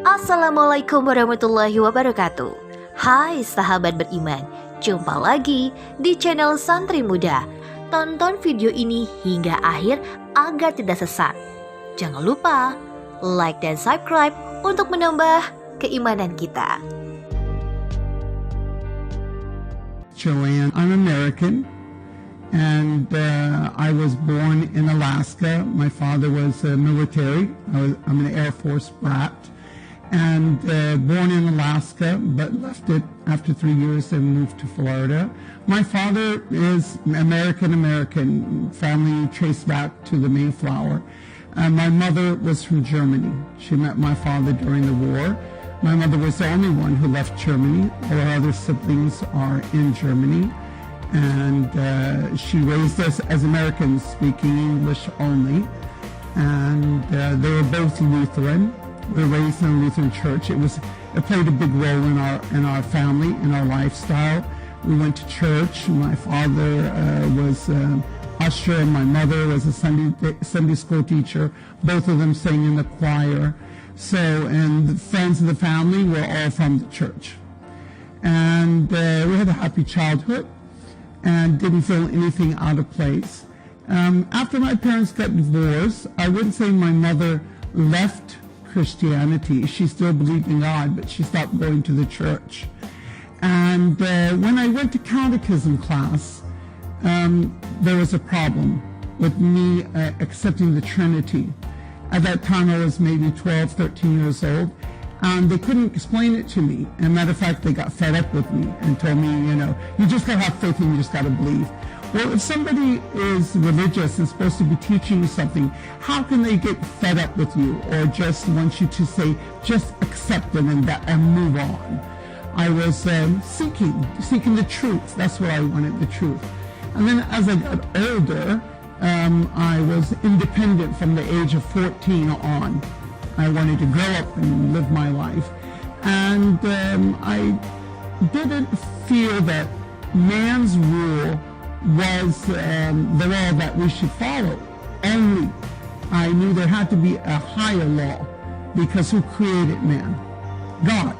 Assalamualaikum warahmatullahi wabarakatuh. Hai sahabat beriman, jumpa lagi di channel Santri Muda. Tonton video ini hingga akhir agar tidak sesat. Jangan lupa like dan subscribe untuk menambah keimanan kita. Joanne, I'm American, and I was born in Alaska. My father was military. I'm an Air Force brat, and born in Alaska, but left it after 3 years and moved to Florida. My father is American, family traced back to the Mayflower. My mother was from Germany. She met my father during the war. My mother was the only one who left Germany. All our other siblings are in Germany. And she raised us as Americans, speaking English only. And they were both Lutheran. We were raised in a Lutheran church. It played a big role in our family, in our lifestyle. We went to church. My father was usher, and my mother was a Sunday school teacher. Both of them sang in the choir. So, and the friends of the family were all from the church. And we had a happy childhood and didn't feel anything out of place. After my parents got divorced, I wouldn't say my mother left Christianity. She still believed in God, but she stopped going to the church. And when I went to catechism class, there was a problem with me accepting the Trinity. At that time, I was maybe 12, 13 years old, and they couldn't explain it to me. And matter of fact, they got fed up with me and told me, you just gotta have faith and you just gotta believe. Well, if somebody is religious and supposed to be teaching you something, how can they get fed up with you or just want you to say, just accept it and move on? I was seeking the truth. That's what I wanted, the truth. And then as I got older, I was independent from the age of 14 on. I wanted to grow up and live my life. And I didn't feel that man's rule was the law that we should follow. Only I knew there had to be a higher law, because who created man? God.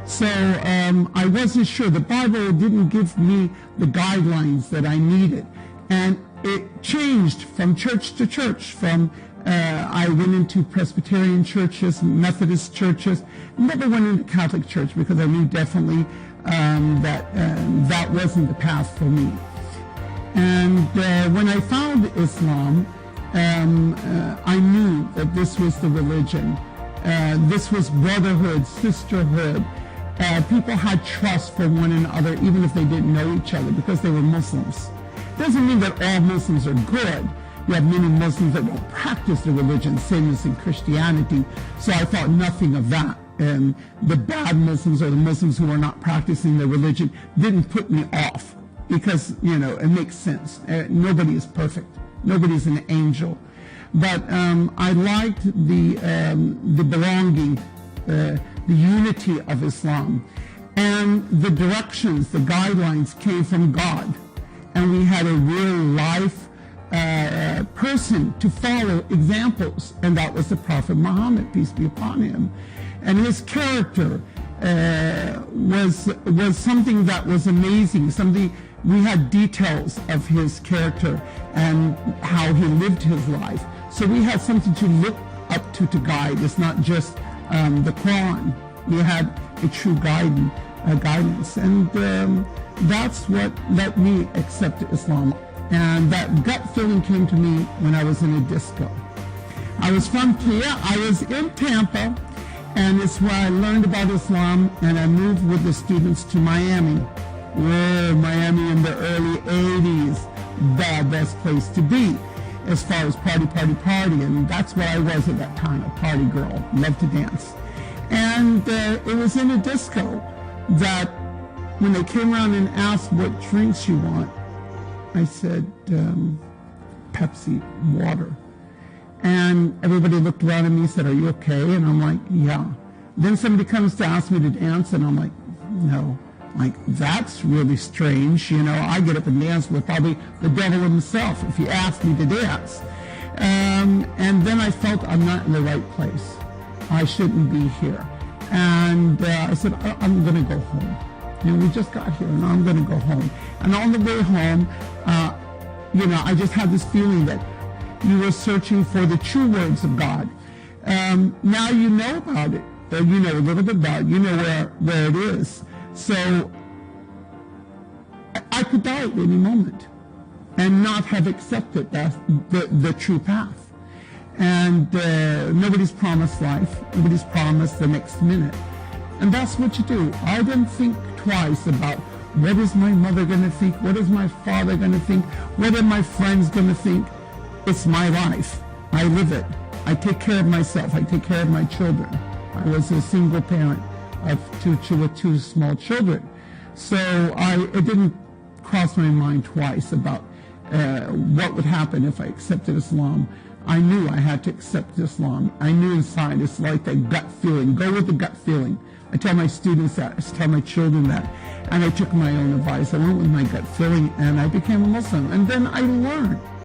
So I wasn't sure. The Bible didn't give me the guidelines that I needed. And it changed from church to church. I went into Presbyterian churches, Methodist churches, never went into Catholic church because I knew definitely that wasn't the path for me. And when I found Islam, I knew that this was the religion. This was brotherhood, sisterhood. People had trust for one another, even if they didn't know each other, because they were Muslims. Doesn't mean that all Muslims are good. You have many Muslims that don't practice the religion, same as in Christianity. So I thought nothing of that. And the bad Muslims or the Muslims who are not practicing their religion didn't put me off, because, it makes sense. Nobody is perfect. Nobody's an angel. But I liked the belonging, the unity of Islam. And the directions, the guidelines came from God. And we had a real life person to follow, examples, and that was the Prophet Muhammad, peace be upon him. And his character was something that was amazing. We had details of his character and how he lived his life. So we had something to look up to guide. It's not just the Quran. We had a true guidance, and that's what let me accept Islam. And that gut feeling came to me when I was in a disco. I was in Tampa, and it's where I learned about Islam, and I moved with the students to Miami. Miami in the early 80s, the best place to be as far as party, and that's what I was at that time, a party girl, loved to dance. And it was in a disco that when they came around and asked what drinks you want, I said, Pepsi, water. And everybody looked around at me and said, are you okay? And I'm like, yeah. Then somebody comes to ask me to dance, and I'm like, no. Like, that's really strange. I get up and dance with probably the devil himself if he asked me to dance. And then I felt I'm not in the right place. I shouldn't be here. And I said, I'm going to go home. We just got here, and I'm going to go home. And on the way home, I just had this feeling that you were searching for the true words of God. Now you know about it. You know a little bit about it. You know where it is. So I could die at any moment and not have accepted the true path. And nobody's promised life. Nobody's promised the next minute. And that's what you do. I didn't think twice about what is my mother going to think? What is my father going to think? What are my friends going to think? It's my life. I live it. I take care of myself. I take care of my children. I was a single parent with two small children. So it didn't cross my mind twice about what would happen if I accepted Islam. I knew I had to accept Islam. I knew inside it's like that gut feeling. Go with the gut feeling. I tell my students that. I tell my children that. And I took my own advice. I went with my gut feeling and I became a Muslim. And then I learned.